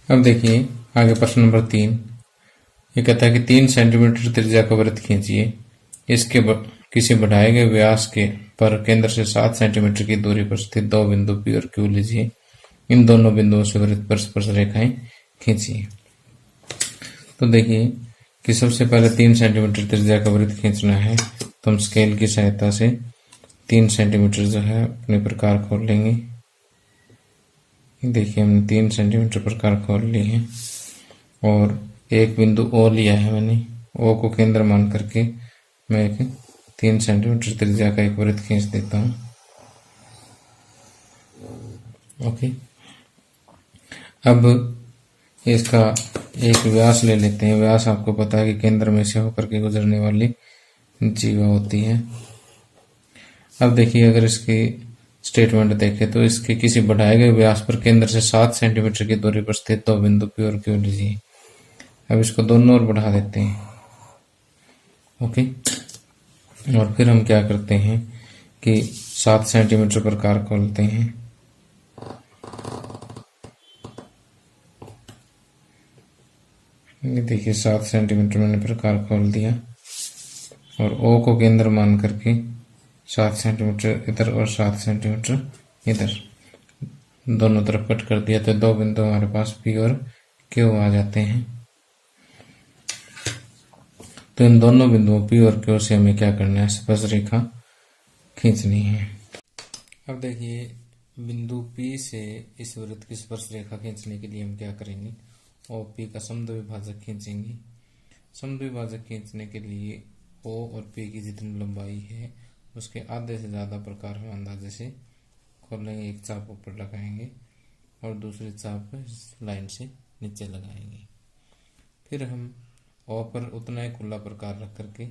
अब देखिए आगे प्रश्न नंबर 3। ये कहता है कि 3 सेंटीमीटर त्रिज्या का वृत्त खींचिए। इसके किसी बढ़ाए गए व्यास के पर केंद्र से 7 सेंटीमीटर की दूरी पर स्थित दो बिंदु P और Q लीजिए। इन दोनों बिंदुओं से वृत्त पर स्पर्श रेखाएं खींचिए। तो देखिए कि सबसे पहले 3 सेंटीमीटर त्रिज्या का वृत्त खींचना है, तो हम स्केल की सहायता से 3 सेंटीमीटर जो है अपने प्रकार खोल लेंगे। देखिए हमने 3 सेंटीमीटर प्रकार खोल ली है और एक बिंदु O लिया है मैंने। O को केंद्र मान करके मैं एक 3 सेंटीमीटर त्रिज्या का एक वृत्त खींच देता हूँ। ओके, अब इसका एक व्यास ले लेते हैं। व्यास आपको पता है कि केंद्र में से होकर के गुजरने वाली जीवा होती है। अब देखिए अगर इसकी स्टेटमेंट देखें तो इसके किसी बढ़ाए गए व्यास पर केंद्र से 7 सेंटीमीटर की दूरी पर स्थित दो बिंदु P और Q लीजिए। अब इसको दोनों ओर बढ़ा देते हैं। ओके, और फिर हम क्या करते हैं कि 7 सेंटीमीटर प्रकार खोलते हैं। ये देखिए 7 सेंटीमीटर मैंने प्रकार खोल दिया और O को केंद्र मान करके 7 सेंटीमीटर इधर और 7 सेंटीमीटर इधर दोनों तरफ कट कर दिया, तो दो बिंदु हमारे पास P और Q आ जाते हैं। तो इन दोनों बिंदुओं P और Q से हमें क्या करना है, स्पर्श रेखा खींचनी है। अब देखिए बिंदु P से इस वृत्त की स्पर्श रेखा खींचने के लिए हम क्या करेंगे, OP का समद्विभाजक खींचेंगे। समद्विभाजक खींचने के लिए O और P की जितनी लंबाई है उसके आधे से ज़्यादा प्रकार हम अंदाजे से खोलेंगे। एक चाप ऊपर लगाएंगे और दूसरी चाप इस लाइन से नीचे लगाएंगे। फिर हम O पर उतना ही खुला प्रकार रख करके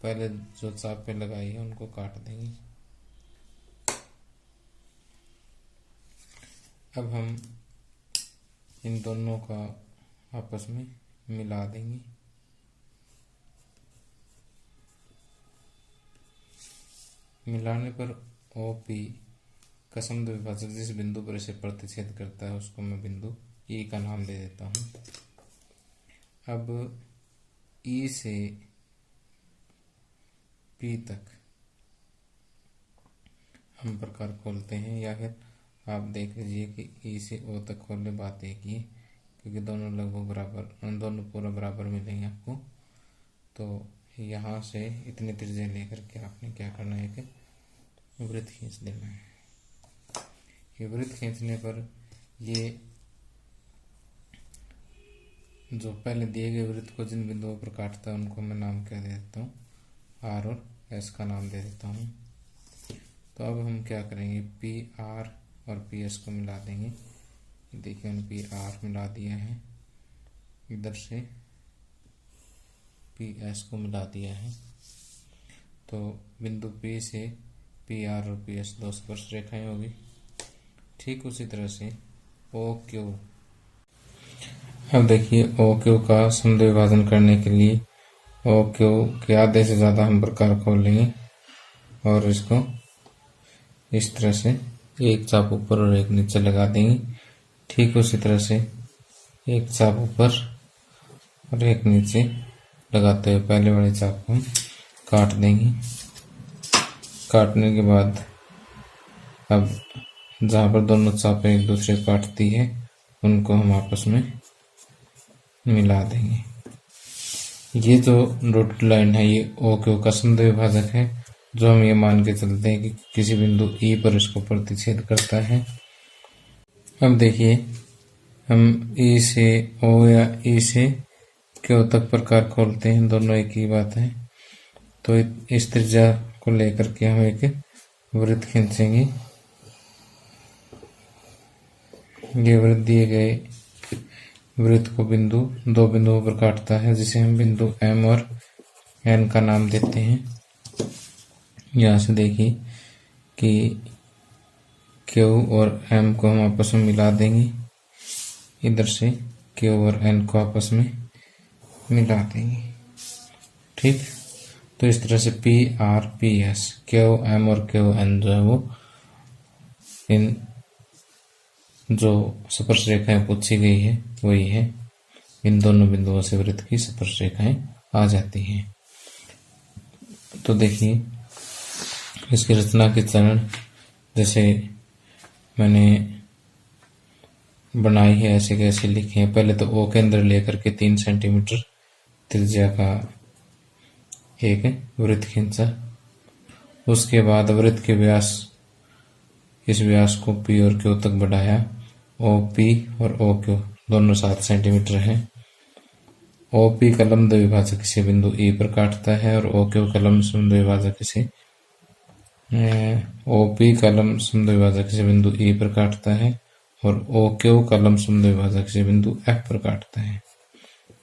पहले जो चाप पे लगाई है उनको काट देंगे। अब हम इन दोनों का आपस में मिला देंगे। मिलाने पर OP का समद्विभाजक जिस बिंदु पर इसे प्रतिच्छेद करता है उसको मैं बिंदु E का नाम दे देता हूँ। अब E से P तक हम प्रकार खोलते हैं, या फिर आप देख लीजिए कि E से O तक खोलने बात एक ही है, क्योंकि दोनों लगभग बराबर, दोनों पूरा बराबर मिलेंगे आपको। तो यहाँ से इतनी त्रिज्या लेकर के आपने क्या करना है कि वृत्त खींच देना है। ये वृत्त खींचने पर ये जो पहले दिए गए वृत्त को जिन बिंदुओं पर काटता है उनको मैं नाम क्या दे देता हूँ, R और S का नाम दे देता हूँ। तो अब हम क्या करेंगे, PR और PS को मिला देंगे। देखिए मैंने PR मिला दिया है, इधर से PS को मिला दिया है। तो बिंदु P से PR और PS दो स्पर्श रेखाएं होगी। ठीक उसी तरह से OQ। अब देखिए OQ का समद्विभाजन करने के लिए OQ के आधे से ज़्यादा हम प्रकार खोल लेंगे और इसको इस तरह से एक चाप ऊपर और एक नीचे लगा देंगे। ठीक उसी तरह से एक चाप ऊपर और एक नीचे लगाते हुए पहले वाले चाप को हम काट देंगे। काटने के बाद अब जहाँ पर दोनों चापें एक दूसरे को काटती है उनको हम आपस में मिला देंगे। ये जो डॉटेड लाइन है ये OQ का समद्विभाजक है, जो हम ये मान के चलते हैं कि किसी बिंदु E पर इसको प्रतिच्छेद करता है। अब देखिए हम E से O या E से Q तक प्रकार खोलते हैं, दोनों एक ही बात है। तो इस त्रिज्या को लेकर के हम एक वृत्त खींचेंगे। ये वृत्त दिए गए वृत्त को दो बिंदुओं पर काटता है, जिसे हम बिंदु M और N का नाम देते हैं। यहाँ से देखिए कि Q और M को हम आपस में मिला देंगे। इधर से Q और N को आपस में मिला देंगे। ठीक, तो इस तरह से PR PS Q M और Q N जो है वो इन जो स्पर्श रेखाएं पूछी गई है वही है, इन दोनों बिंदुओं से वृत्त की स्पर्श रेखाएं आ जाती हैं। तो देखिए इसकी रचना के चरण जैसे मैंने बनाई है ऐसे कैसे लिखे हैं। पहले तो ओ केंद्र लेकर के 3 सेंटीमीटर त्रिज्या का एक वृत्त खींचा, उसके बाद वृत्त के व्यास, इस व्यास को पी और क्यू तक बढ़ाया। ओ पी और ओ क्यू दोनों 7 सेंटीमीटर हैं। ओ पी का लंब द्विभाजक किसी बिंदु ई पर काटता है और ओ क्यू का लंब समद्विभाजक किसी ओ पी का लंब समद्विभाजक किसी बिंदु ई पर काटता है और ओ क्यू का लंब समद्विभाजक किसी बिंदु एफ पर काटता है।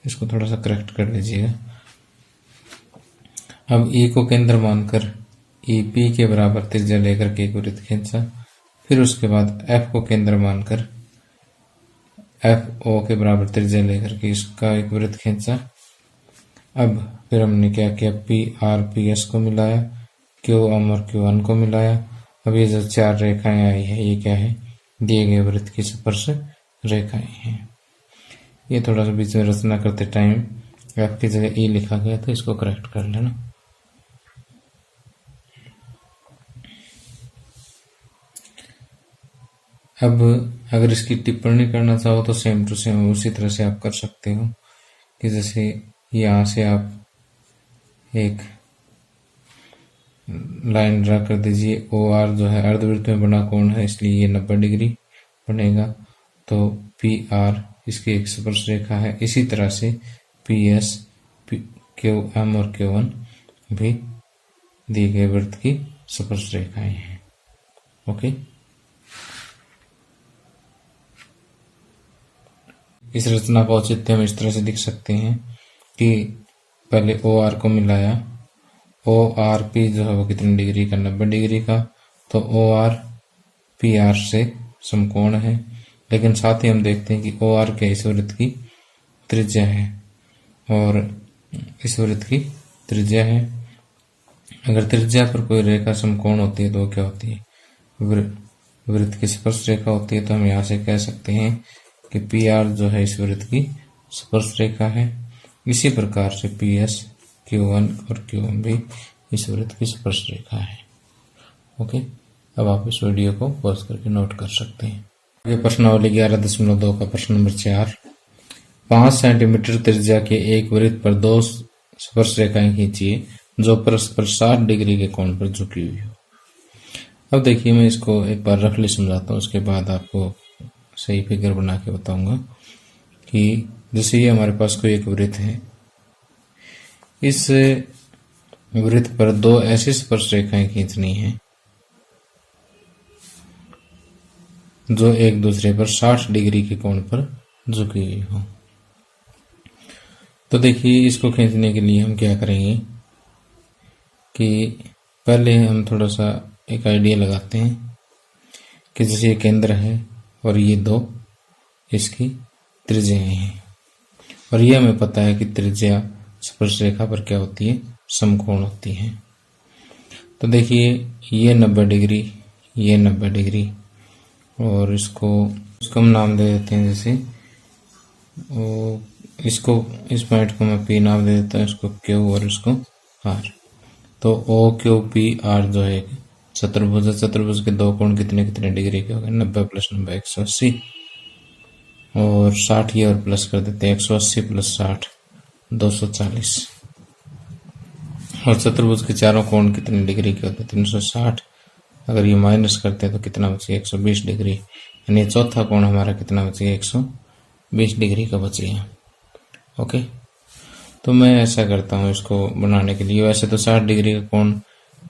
इसको थोड़ा सा करेक्ट कर लीजिएगा। अब ई को केंद्र मानकर ई पी के बराबर त्रिज्या लेकर के एक वृत्त खींचा, फिर उसके बाद एफ को केंद्र मानकर एफ ओ के बराबर त्रिज्या लेकर के इसका एक वृत्त खींचा। अब फिर हमने क्या किया, पी आर पी एस को मिलाया, क्यू एम और क्यू एन को मिलाया। अब ये जो 4 रेखाएं आई है ये क्या है, दिए गए वृत्त की स्पर्श रेखाएं हैं। ये थोड़ा सा बीच में रचना करते टाइम एफ की जगह ई लिखा गया तो इसको करेक्ट कर लेना। अब अगर इसकी टिप्पणी करना चाहो तो सेम टू सेम उसी तरह से आप कर सकते हो कि जैसे यहाँ से आप एक लाइन ड्रा कर दीजिए। ओ आर जो है अर्धवृत्त में बना कोण है इसलिए ये 90 डिग्री बनेगा, तो पी आर इसकी एक स्पर्श रेखा है। इसी तरह से पी एस क्यू एम और क्यू एन भी दिए गए वृत्त की स्पर्श रेखाएं हैं। ओके, इस रचना का औचित्य हम इस तरह से दिख सकते हैं कि पहले ओ आर को मिलाया, ओ आर पी जो है वो कितनी डिग्री का, 90 डिग्री का, तो ओ आर पी आर से समकोण है। लेकिन साथ ही हम देखते हैं कि ओ आर के इस वृत्त की त्रिज्या है और इस वृत्त की त्रिज्या है। अगर त्रिज्या पर कोई रेखा समकोण होती है तो क्या होती है, वृत्त की स्पर्श रेखा होती है। तो हम यहाँ से कह सकते हैं कि पी आर जो है इस वृत्त की स्पर्श रेखा है। इसी प्रकार से पी एस क्यू वन और क्यू एम भी इस वृत्त की स्पर्श रेखा है। ओके, अब आप इस वीडियो को पॉज करके नोट कर सकते हैं। ये प्रश्नावली 11.2 का प्रश्न नंबर 4, 5 सेंटीमीटर त्रिज्या के एक वृत्त पर 2 स्पर्श रेखाएं खींचिए जो परस्पर 60 डिग्री के कोण पर झुकी हुई हो। अब देखिए मैं इसको एक बार रफली समझाता हूँ, उसके बाद आपको सही फिगर बना के बताऊंगा कि जैसे ये हमारे पास कोई एक वृत्त है, इस वृत्त पर 2 ऐसी स्पर्श रेखाएं खींचनी है जो एक दूसरे पर 60 डिग्री के कोण पर झुकी हुई हो। तो देखिए इसको खींचने के लिए हम क्या करेंगे कि पहले हम थोड़ा सा एक आइडिया लगाते हैं कि जैसे ये केंद्र है और ये 2 इसकी त्रिज्याएं हैं और ये हमें पता है कि त्रिज्या स्पर्श रेखा पर क्या होती है, समकोण होती है। तो देखिए ये 90 डिग्री, ये 90 डिग्री और इसको हम नाम दे देते हैं, जैसे इसको इस पॉइंट को मैं पी नाम दे देता हूँ, इसको क्यू और इसको आर। तो ओ क्यू पी आर जो है चतुर्भुज है, चतुर्भुज के 2 कोण कितने कितने डिग्री के हो गए, 90 + 90 180 और 60 ये और प्लस कर देते हैं, 180 + 60 240 और चतुर्भुज के चारों कोण कितने डिग्री के होते हैं, 360। अगर ये माइनस करते हैं तो कितना बचेगा, 120 डिग्री, यानी चौथा कोण हमारा कितना बचेगा, 120 डिग्री का बचेगा। ओके, तो मैं ऐसा करता हूँ इसको बनाने के लिए। वैसे तो 60 डिग्री का कोण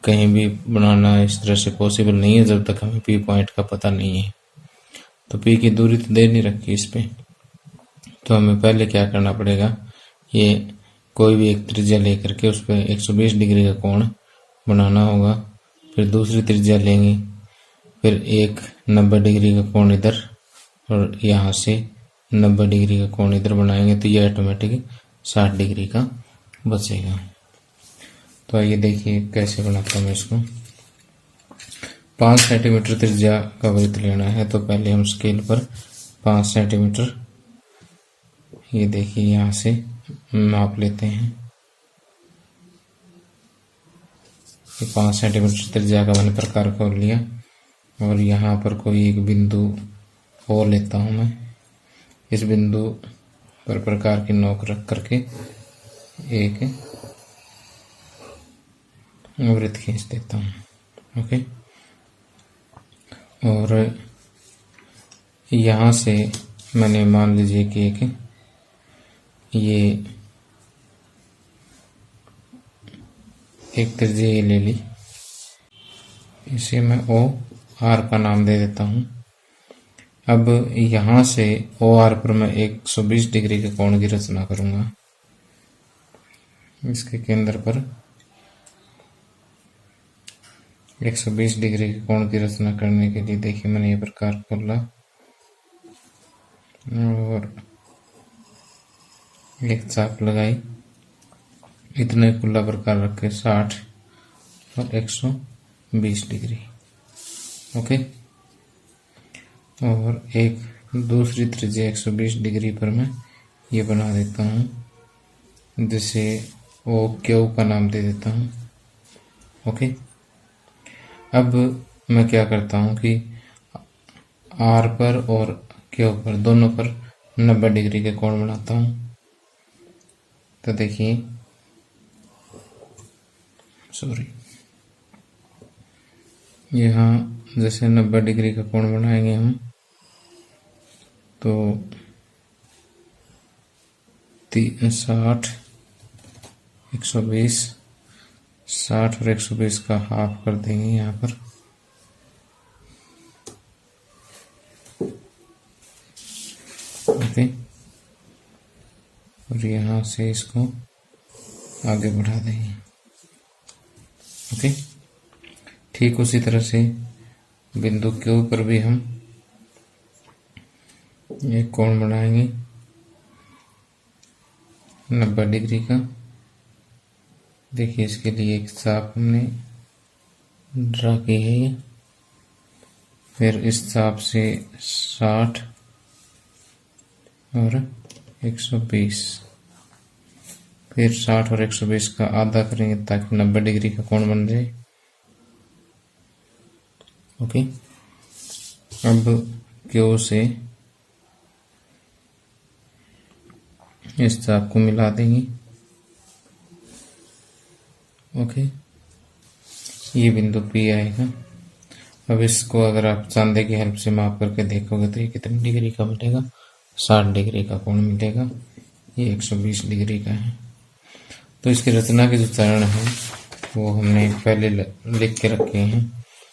कहीं भी बनाना इस तरह से पॉसिबल नहीं है जब तक हमें पी पॉइंट का पता नहीं है। तो पी की दूरी तो दे नहीं रखी इस पे, तो हमें पहले क्या करना पड़ेगा, ये कोई भी एक त्रिज्या लेकर के उस पर 120 डिग्री का कोण बनाना होगा। फिर दूसरी त्रिज्या लेंगे, फिर एक 90 डिग्री का कोण इधर और यहाँ से 90 डिग्री का कोण इधर बनाएंगे तो ये ऑटोमेटिक 60 डिग्री का बचेगा। तो आइए देखिए कैसे बनाता हूँ मैं इसको। 5 सेंटीमीटर त्रिज्या का वृत्त लेना है, तो पहले हम स्केल पर 5 सेंटीमीटर, ये देखिए यहाँ से माप लेते हैं। ये 5 सेंटीमीटर त्रिज्या का मैंने प्रकार खोल लिया और यहाँ पर कोई एक बिंदु और लेता हूँ मैं। इस बिंदु पर प्रकार की नोक रख करके एक वृत्त खींच देता हूँ। ओके, और यहाँ से मैंने मान लीजिए कि एक त्रिज्या ले ली, इसे मैं ओ आर का नाम दे देता हूँ। अब यहाँ से ओ आर पर मैं 120 डिग्री के कोण की रचना करूँगा। इसके केंद्र पर 120 डिग्री के कोण की रचना करने के लिए देखिए मैंने ये प्रकार खोला और एक चाप लगाई, इतने खुला प्रकार रखे 60 और 120 डिग्री। ओके, और एक दूसरी त्रिज्या 120 डिग्री पर मैं ये बना देता हूँ, जिसे ओ क्यू का नाम दे देता हूँ। ओके, अब मैं क्या करता हूँ कि आर पर और क्यू पर दोनों पर 90 डिग्री के कोण बनाता हूँ। तो देखिए, यहाँ जैसे 90 डिग्री का कोण बनाएंगे हम, तो 60 120 60 और 120 का हाफ कर देंगे यहाँ पर। ओके, और यहाँ से इसको आगे बढ़ा देंगे। ओके, ठीक उसी तरह से बिंदु क्यू पर भी हम एक कोण बनाएंगे 90 डिग्री का। देखिए, इसके लिए एक चाप हमने ड्रा की है ये, फिर इस चाप से 60 और 120, फिर 60 और 120 का आधा करेंगे ताकि 90 डिग्री का कोण बन जाए। ओके, अब क्यू से इस चाप को मिला देंगे। ओके, ये बिंदु P आएगा। अब इसको अगर आप चांदे की हेल्प से माप करके देखोगे तो ये कितनी डिग्री का मिलेगा, 60 डिग्री का कोण मिलेगा। ये 120 डिग्री का है। तो इसकी रचना के जो चरण हैं वो हमने पहले लिख के रखे हैं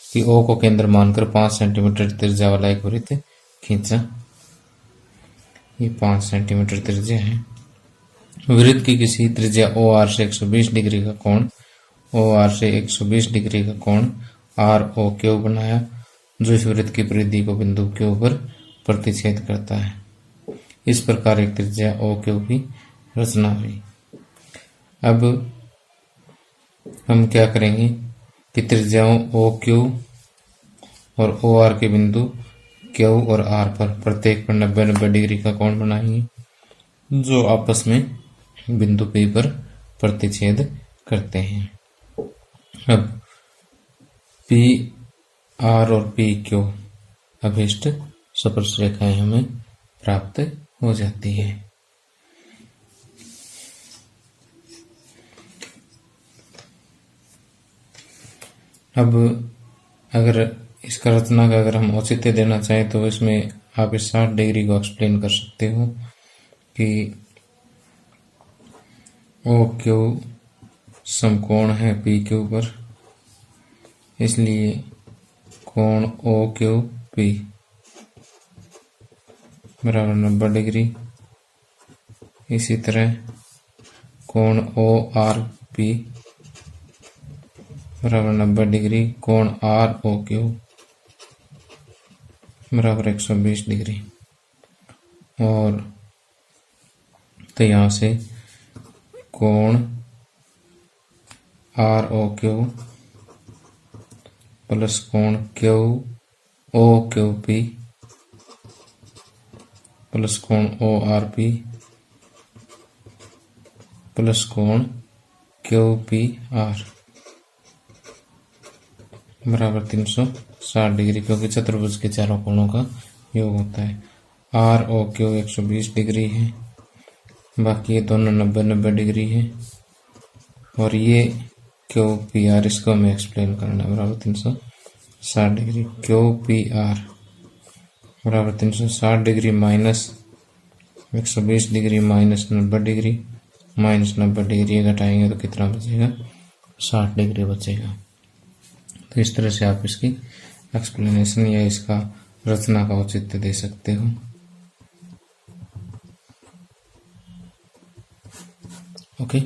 कि O को केंद्र मानकर 5 सेंटीमीटर त्रिज्या वाला एक वृत्त खींचा। ये 5 सेंटीमीटर त्रिज्या है। वृत्त की किसी त्रिज्या OR से 120 डिग्री का कोण, OR से 120 डिग्री का कोण ROQ बनाया, जो इस वृत्त की परिधि को बिंदु Q पर प्रतिच्छेद करता है। इस प्रकार एक त्रिज्या OQ की रचना हुई। अब हम क्या करेंगे कि त्रिज्याओं OQ और OR के बिंदु Q और R पर प्रत्येक पर 90-90 डिग्री का कोण बनाएंगे, जो आपस में बिंदु P पर प्रतिच्छेद करते हैं। अब P R और P Q अभिष्ट स्पर्शरेखाएं हमें प्राप्त हो जाती है। अब अगर इसका रचना का अगर हम औचित्य देना चाहें तो इसमें आप इस 60 डिग्री को एक्सप्लेन कर सकते हो कि OQ समकोण है PQ पर, इसलिए कोण OQP बराबर 90 डिग्री। इसी तरह कोण ORP बराबर 90 डिग्री, कोण ROQ बराबर 120 डिग्री। और तो यहाँ से कोण ROQ प्लस कोण Q O Q P plus कोण ओ आर पी प्लस कोण क्यू पी आर बराबर 360 डिग्री, क्योंकि चतुर्भुज के चारों कोणों का योग होता है। आर ओ क्यू 120 डिग्री है, बाकी ये दोनों 90-90 डिग्री है, और ये क्यू पी आर इसको हमें एक्सप्लेन करना है। बराबर 360 डिग्री क्यू पी आर बराबर 360 degree minus 120 degree minus 90 degree, minus 90 degree घटाएंगे तो कितना बचेगा, 60 डिग्री बचेगा। तो इस तरह से आप इसकी एक्सप्लेनेशन या इसका रचना का औचित्य दे सकते हो। ओके।